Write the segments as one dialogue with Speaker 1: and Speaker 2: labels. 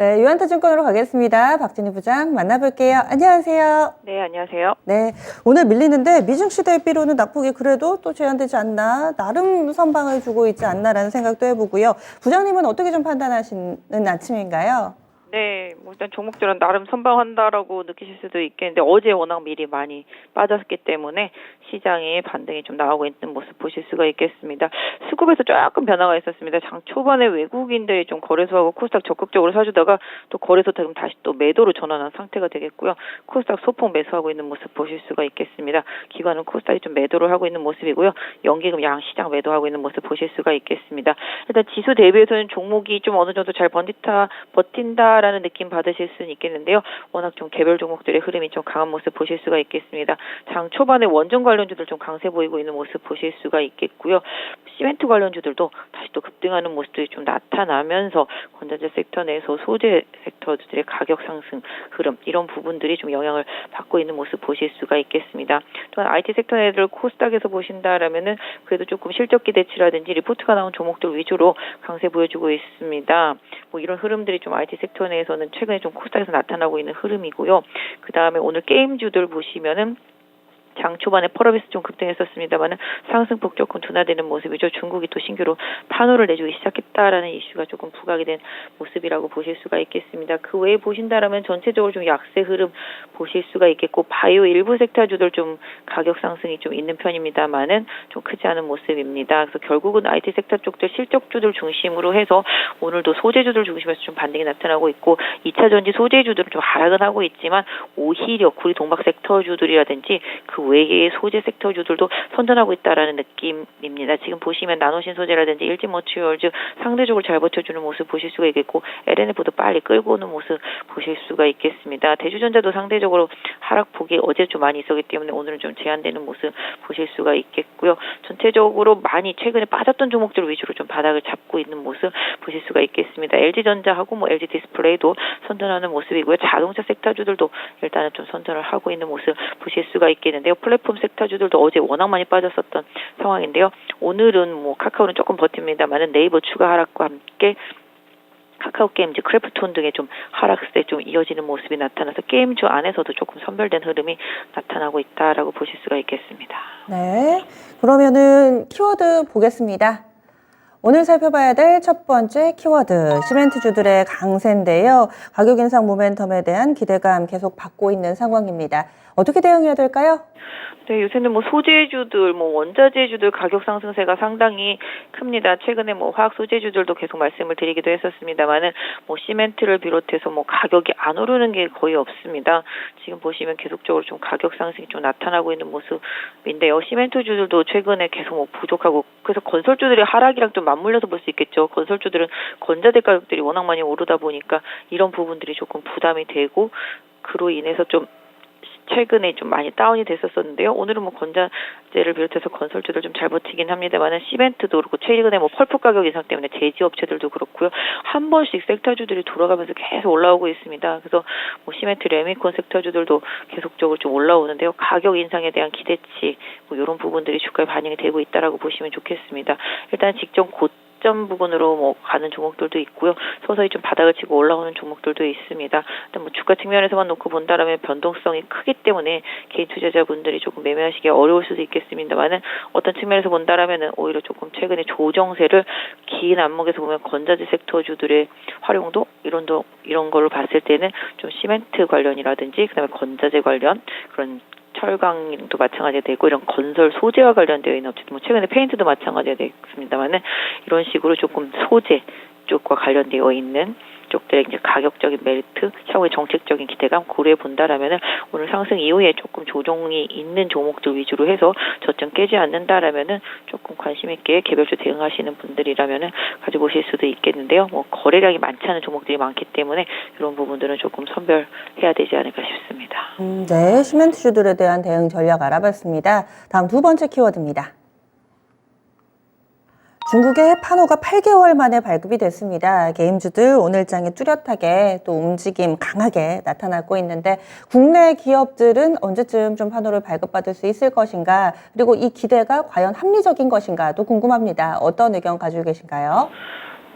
Speaker 1: 네, 유한타증권으로 가겠습니다. 박진희 부장 만나볼게요. 안녕하세요.
Speaker 2: 네, 안녕하세요.
Speaker 1: 네, 오늘 밀리는데 미증시 대비로는 낙폭이 그래도 또 제한되지 않나, 나름 선방을 주고 있지 않나라는 생각도 해보고요. 부장님은 어떻게 좀 판단하시는 아침인가요?
Speaker 2: 네, 뭐 일단 종목들은 나름 선방한다라고 느끼실 수도 있겠는데 어제 워낙 미리 많이 빠졌기 때문에 시장의 반등이 좀 나오고 있는 모습 보실 수가 있겠습니다. 수급에서 조금 변화가 있었습니다. 장 초반에 외국인들이 좀 거래소하고 코스닥 적극적으로 사주다가 또 거래소 지금 다시 또 매도로 전환한 상태가 되겠고요. 코스닥 소폭 매수하고 있는 모습 보실 수가 있겠습니다. 기관은 코스닥이 좀 매도를 하고 있는 모습이고요. 연기금 양시장 매도하고 있는 모습 보실 수가 있겠습니다. 일단 지수 대비해서는 종목이 좀 어느 정도 잘 버틴다라는 느낌 받으실 수는 있겠는데요. 워낙 좀 개별 종목들의 흐름이 좀 강한 모습 보실 수가 있겠습니다. 장 초반에 원전 관련주들 좀 강세 보이고 있는 모습 보실 수가 있겠고요. 시멘트 관련주들도 다시 또 급등하는 모습들이 좀 나타나면서 건전지 섹터 내에서 소재 섹터들의 가격 상승 흐름 이런 부분들이 좀 영향을 받고 있는 모습 보실 수가 있겠습니다. 또한 IT 섹터 내들 코스닥에서 보신다라면은 그래도 조금 실적 기대치라든지 리포트가 나온 종목들 위주로 강세 보여주고 있습니다. 뭐 이런 흐름들이 좀 IT 섹터 내에서는 최근에 좀 코스닥에서 나타나고 있는 흐름이고요. 그 다음에 오늘 게임주들 보시면은 장 초반에 펄어비스 좀 급등했었습니다만은 상승폭 조금 둔화되는 모습이죠. 중국이 또 신규로 판호를 내주기 시작했다라는 이슈가 조금 부각이 된 모습이라고 보실 수가 있겠습니다. 그 외에 보신다라면 전체적으로 좀 약세 흐름 보실 수가 있겠고 바이오 일부 섹터주들 좀 가격 상승이 좀 있는 편입니다만은 좀 크지 않은 모습입니다. 그래서 결국은 IT 섹터 쪽들 실적주들 중심으로 해서 오늘도 소재주들 중심에서 좀 반등이 나타나고 있고 2차 전지 소재주들은 좀 하락은 하고 있지만 오히려 구리 동박 섹터주들이라든지 그 외의 소재 섹터주들도 선전하고 있다라는 느낌입니다. 지금 보시면 나노신 소재라든지 일진머티리얼즈 상대적으로 잘 버텨주는 모습 보실 수가 있겠고 LNF도 빨리 끌고 오는 모습 보실 수가 있겠습니다. 대주전자도 상대적으로 하락폭이 어제 좀 많이 있었기 때문에 오늘은 좀 제한되는 모습 보실 수가 있겠고요. 전체적으로 많이 최근에 빠졌던 종목들 위주로 좀 바닥을 잡고 있는 모습 보실 수가 있겠습니다. LG전자하고 뭐 LG디스플레이도 선전하는 모습이고요. 자동차 섹터주들도 일단은 좀 선전을 하고 있는 모습 보실 수가 있겠는데요. 플랫폼 섹터주들도 어제 워낙 많이 빠졌었던 상황인데요. 오늘은 뭐 카카오는 조금 버팁니다만은 네이버 추가 하락과 함께 카카오 게임즈, 크래프톤 등의 좀 하락세 좀 이어지는 모습이 나타나서 게임주 안에서도 조금 선별된 흐름이 나타나고 있다라고 보실 수가 있겠습니다.
Speaker 1: 네, 그러면은 키워드 보겠습니다. 오늘 살펴봐야 될 첫 번째 키워드, 시멘트주들의 강세인데요. 가격 인상 모멘텀에 대한 기대감 계속 받고 있는 상황입니다. 어떻게 대응해야 될까요?
Speaker 2: 네, 요새는 뭐 소재주들, 뭐 원자재주들 가격 상승세가 상당히 큽니다. 최근에 뭐 화학 소재주들도 계속 말씀을 드리기도 했었습니다만은 뭐 시멘트를 비롯해서 뭐 가격이 안 오르는 게 거의 없습니다. 지금 보시면 계속적으로 좀 가격 상승이 좀 나타나고 있는 모습인데요. 시멘트주들도 최근에 계속 뭐 부족하고 그래서 건설주들의 하락이랑 좀 맞물려서 볼 수 있겠죠. 건설주들은 건자재 가격들이 워낙 많이 오르다 보니까 이런 부분들이 조금 부담이 되고 그로 인해서 좀 최근에 좀 많이 다운이 됐었는데요. 오늘은 뭐 건자재를 비롯해서 건설주들 좀 잘 버티긴 합니다만은 시멘트도 그렇고 최근에 뭐 펄프 가격 인상 때문에 제지업체들도 그렇고요. 한 번씩 섹터주들이 돌아가면서 계속 올라오고 있습니다. 그래서 뭐 시멘트, 레미콘 섹터주들도 계속적으로 좀 올라오는데요. 가격 인상에 대한 기대치 뭐 이런 부분들이 주가에 반영이 되고 있다라고 보시면 좋겠습니다. 일단 직전 고점 부분으로 뭐 가는 종목들도 있고요. 서서히 좀 바닥을 치고 올라오는 종목들도 있습니다. 일단 뭐 주가 측면에서만 놓고 본다라면 변동성이 크기 때문에 개인 투자자분들이 조금 매매하시기 어려울 수도 있겠습니다만은 어떤 측면에서 본다라면은 오히려 조금 최근에 조정세를 긴 안목에서 보면 건자재 섹터주들의 활용도 이런 걸로 봤을 때는 좀 시멘트 관련이라든지 그다음에 건자재 관련 그런 철강도 마찬가지가 되고 이런 건설 소재와 관련되어 있는 업체도 뭐 최근에 페인트도 마찬가지가 되겠습니다만은 이런 식으로 조금 소재 쪽과 관련되어 있는 쪽들의 이제 가격적인 메리트, 향후의 정책적인 기대감 고려해 본다라면은 오늘 상승 이후에 조금 조정이 있는 종목들 위주로 해서 저점 깨지 않는다라면은 조금 관심 있게 개별주 대응하시는 분들이라면은 가져보실 수도 있겠는데요. 뭐 거래량이 많지 않은 종목들이 많기 때문에 이런 부분들은 조금 선별해야 되지 않을까 싶습니다.
Speaker 1: 네, 시멘트주들에 대한 대응 전략 알아봤습니다. 다음 두 번째 키워드입니다. 중국의 판호가 8개월 만에 발급이 됐습니다. 게임주들 오늘장에 뚜렷하게 또 움직임 강하게 나타나고 있는데 국내 기업들은 언제쯤 좀 판호를 발급받을 수 있을 것인가 그리고 이 기대가 과연 합리적인 것인가도 궁금합니다. 어떤 의견 가지고 계신가요?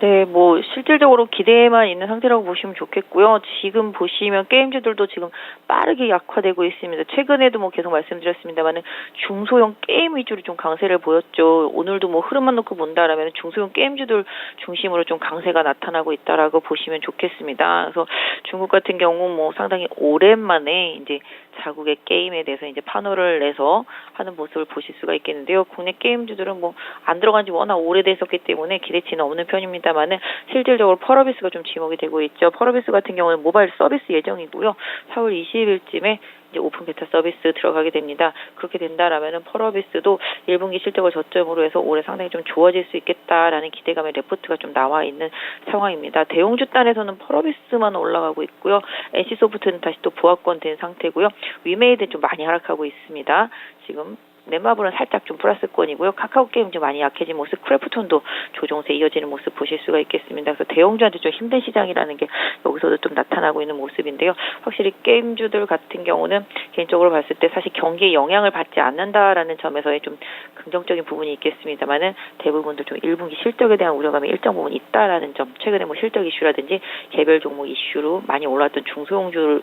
Speaker 2: 네, 뭐 실질적으로 기대만 있는 상태라고 보시면 좋겠고요. 지금 보시면 게임주들도 지금 빠르게 약화되고 있습니다. 최근에도 뭐 계속 말씀드렸습니다만은 중소형 게임 위주로 좀 강세를 보였죠. 오늘도 뭐 흐름만 놓고 본다라면 중소형 게임주들 중심으로 좀 강세가 나타나고 있다라고 보시면 좋겠습니다. 그래서 중국 같은 경우 뭐 상당히 오랜만에 이제 자국의 게임에 대해서 이제 판호를 내서 하는 모습을 보실 수가 있겠는데요. 국내 게임주들은 뭐 안 들어간 지 워낙 오래됐었기 때문에 기대치는 없는 편입니다만은 실질적으로 펄어비스가 좀 지목이 되고 있죠. 펄어비스 같은 경우는 모바일 서비스 예정이고요. 4월 20일쯤에 이제 오픈 베타 서비스 들어가게 됩니다. 그렇게 된다라면은 펄어비스도 1분기 실적을 저점으로 해서 올해 상당히 좀 좋아질 수 있겠다라는 기대감의 레포트가 좀 나와 있는 상황입니다. 대형주 단에서는 펄어비스만 올라가고 있고요. NC소프트는 다시 또 보합권 된 상태고요. 위메이드는 좀 많이 하락하고 있습니다. 지금 넷마블은 살짝 좀 플러스권이고요. 카카오 게임 좀 많이 약해진 모습, 크래프톤도 조정세 이어지는 모습 보실 수가 있겠습니다. 그래서 대형주한테 좀 힘든 시장이라는 게 여기서도 좀 나타나고 있는 모습인데요. 확실히 게임주들 같은 경우는 개인적으로 봤을 때 사실 경기에 영향을 받지 않는다라는 점에서의 좀 긍정적인 부분이 있겠습니다만은 대부분도 좀 1분기 실적에 대한 우려감이 일정 부분 있다라는 점, 최근에 뭐 실적 이슈라든지 개별 종목 이슈로 많이 올랐던 중소형주의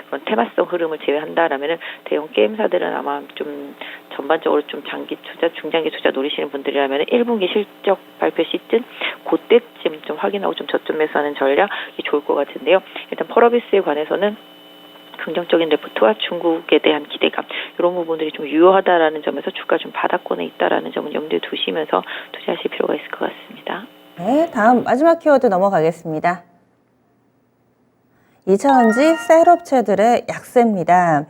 Speaker 2: 그런 테마성 흐름을 제외한다라면은 대형 게임사들은 아마 좀 전반적으로 좀 장기 투자, 중장기 투자 노리시는 분들이라면 1분기 실적 발표 시즌 그때쯤 좀 확인하고 좀 저점 매수하는 전략이 좋을 것 같은데요. 일단 펄어비스에 관해서는 긍정적인 레포트와 중국에 대한 기대감 이런 부분들이 좀 유효하다라는 점에서 주가 좀 바닥권에 있다라는 점은 염두에 두시면서 투자하실 필요가 있을 것 같습니다.
Speaker 1: 네, 다음 마지막 키워드 넘어가겠습니다. 2차전지 셀업체들의 약세입니다.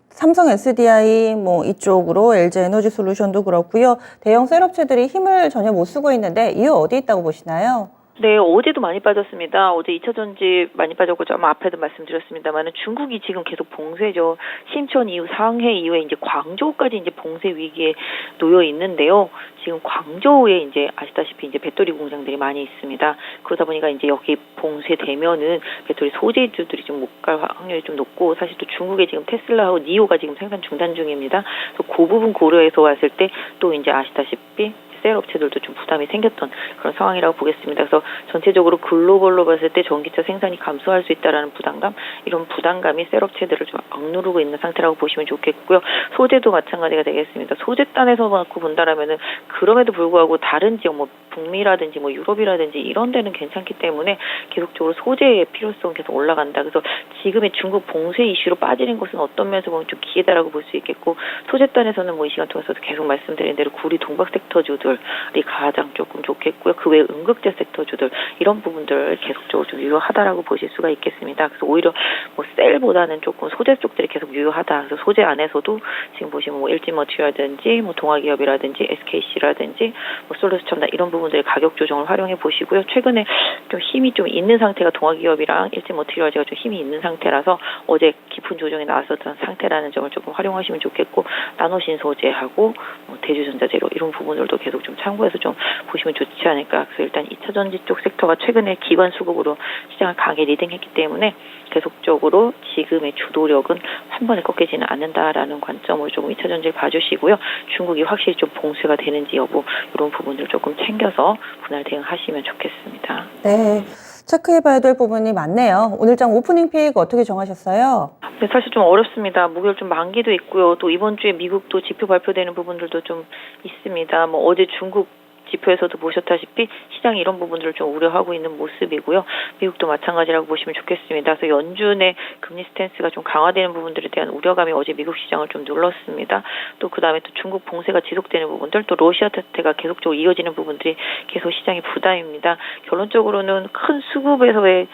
Speaker 1: 삼성 SDI 뭐 이쪽으로 LG 에너지 솔루션도 그렇고요. 대형 셀업체들이 힘을 전혀 못 쓰고 있는데 이유 어디 있다고 보시나요?
Speaker 2: 네, 어제도 많이 빠졌습니다. 어제 2차전지 많이 빠졌고, 좀 앞에도 말씀드렸습니다만은 중국이 지금 계속 봉쇄죠. 신천 이후 상해 이후에 이제 광저우까지 이제 봉쇄 위기에 놓여 있는데요. 지금 광저우에 이제 아시다시피 이제 배터리 공장들이 많이 있습니다. 그러다 보니까 이제 여기 봉쇄되면은 배터리 소재주들이 좀 못 갈 확률이 좀 높고, 사실 또 중국에 지금 테슬라하고 니오가 지금 생산 중단 중입니다. 그래서 그 부분 고려해서 왔을 때 또 이제 아시다시피 셀 업체들도 좀 부담이 생겼던 그런 상황이라고 보겠습니다. 그래서 전체적으로 글로벌로 봤을 때 전기차 생산이 감소할 수 있다라는 부담감, 이런 부담감이 셀 업체들을 좀 억누르고 있는 상태라고 보시면 좋겠고요. 소재도 마찬가지가 되겠습니다. 소재 단에서 갖고 본다라면은 그럼에도 불구하고 다른 지역 뭐 북미라든지 뭐 유럽이라든지 이런 데는 괜찮기 때문에 계속적으로 소재의 필요성 계속 올라간다. 그래서 지금의 중국 봉쇄 이슈로 빠지는 것은 어떤 면에서 보면 좀 기회다라고 볼 수 있겠고, 소재 단에서는 뭐 이 시간 통해서도 계속 말씀드린 대로 구리 동박 섹터주들이 가장 조금 좋겠고요. 그 외 음극재 섹터주들 이런 부분들 계속적으로 좀 유효하다라고 보실 수가 있겠습니다. 그래서 오히려 뭐 셀보다는 조금 소재 쪽들이 계속 유효하다. 그래서 소재 안에서도 지금 보시면 뭐 LG머티라든지 뭐 동아기업이라든지 SKC라든지 뭐 솔루스첨단 이런 부분들의 가격 조정을 활용해 보시고요. 최근에 좀 힘이 좀 있는 상태가 동아기업이랑 LG머티리얼즈가 좀 힘이 있는 상태라서 어제 깊은 조정이 나왔었던 상태라는 점을 조금 활용하시면 좋겠고, 나노신 소재하고 뭐 대주전자재료 이런 부분들도 계속 좀 참고해서 좀 보시면 좋지 않을까. 그래서 일단 2차전지 쪽 섹터가 최근에 기관 수급으로 시장을 강하게 리딩했기 때문에 계속적으로 지금의 주도력은 한 번에 꺾이지는 않는다라는 관점으로 조금 2차전지를 봐주시고요. 중국이 확실히 좀 봉쇄가 되는지 여부 이런 부분들을 조금 챙겨서 분할 대응하시면 좋겠습니다.
Speaker 1: 네, 체크해봐야 될 부분이 많네요. 오늘장 오프닝 픽 어떻게 정하셨어요?
Speaker 2: 네, 사실 좀 어렵습니다. 목요일 좀 만기도 있고요. 또 이번 주에 미국도 지표 발표되는 부분들도 좀 있습니다. 뭐 어제 중국 지표에서도 보셨다시피 시장이 이런 부분들을 좀 우려하고 있는 모습이고요. 미국도 마찬가지라고 보시면 좋겠습니다. 그래서 연준의 금리 스탠스가 좀 강화되는 부분들에 대한 우려감이 어제 미국 시장을 좀 눌렀습니다. 또 그다음에 또 중국 봉쇄가 지속되는 부분들, 또 러시아 사태가 계속적으로 이어지는 부분들이 계속 시장의 부담입니다. 결론적으로는 큰 수급에서의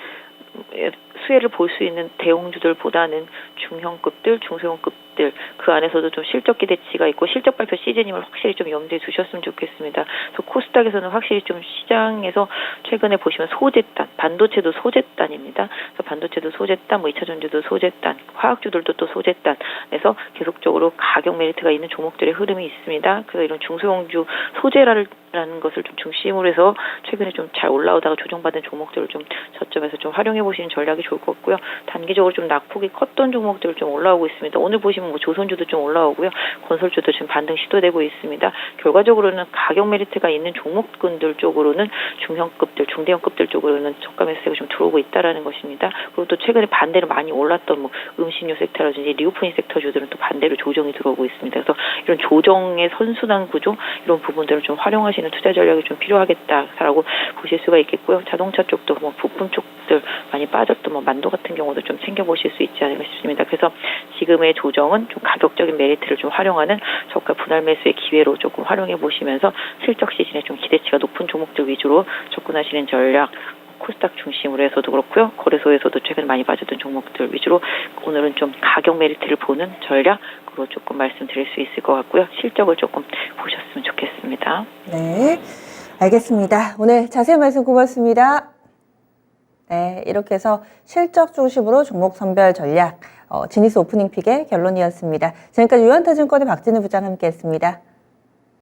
Speaker 2: 수혜를 볼 수 있는 대형주들보다는 중형급들, 중소형급들 그 안에서도 좀 실적 기대치가 있고 실적 발표 시즌임을 확실히 좀 염두에 두셨으면 좋겠습니다. 그래서 코스닥에서는 확실히 좀 시장에서 최근에 보시면 소재단, 반도체도 소재단입니다. 그래서 반도체도 소재단, 뭐 2차전지도 소재단, 화학주들도 또 소재단에서 계속적으로 가격 메리트가 있는 종목들의 흐름이 있습니다. 그래서 이런 중소형주 소재라는 것을 좀 중심으로 해서 최근에 좀 잘 올라오다가 조정받은 종목들을 좀 저점에서 좀 활용해 보시는 전략이 좋을 것 같고요. 단기적으로 좀 낙폭이 컸던 종목들 좀 올라오고 있습니다. 오늘 보시면 뭐 조선주도 좀 올라오고요. 건설주도 지금 반등 시도되고 있습니다. 결과적으로는 가격 메리트가 있는 종목군들 쪽으로는 중형급들, 중대형급들 쪽으로는 저가 매수세가 좀 들어오고 있다라는 것입니다. 그리고 또 최근에 반대로 많이 올랐던 뭐 음식료 섹터라든지 리오프닝 섹터주들은 또 반대로 조정이 들어오고 있습니다. 그래서 이런 조정의 선순환 구조 이런 부분들을 좀 활용하시는 투자 전략이 좀 필요하겠다라고 보실 수가 있겠고요. 자동차 쪽도 뭐 부품 쪽들 많이 빠졌던 뭐 만도 같은 경우도 좀 챙겨보실 수 있지 않을까 싶습니다. 그래서 지금의 조정은 좀 가격적인 메리트를 좀 활용하는 저가 분할 매수의 기회로 조금 활용해 보시면서 실적 시즌에 좀 기대치가 높은 종목들 위주로 접근하시는 전략, 코스닥 중심으로 해서도 그렇고요. 거래소에서도 최근 많이 빠졌던 종목들 위주로 오늘은 좀 가격 메리트를 보는 전략으로 조금 말씀드릴 수 있을 것 같고요. 실적을 조금 보셨으면 좋겠습니다.
Speaker 1: 네, 알겠습니다. 오늘 자세한 말씀 고맙습니다. 네, 이렇게 해서 실적 중심으로 종목 선별 전략, 지니스 오프닝 픽의 결론이었습니다. 지금까지 유한타증권의 박진우 부장 함께했습니다.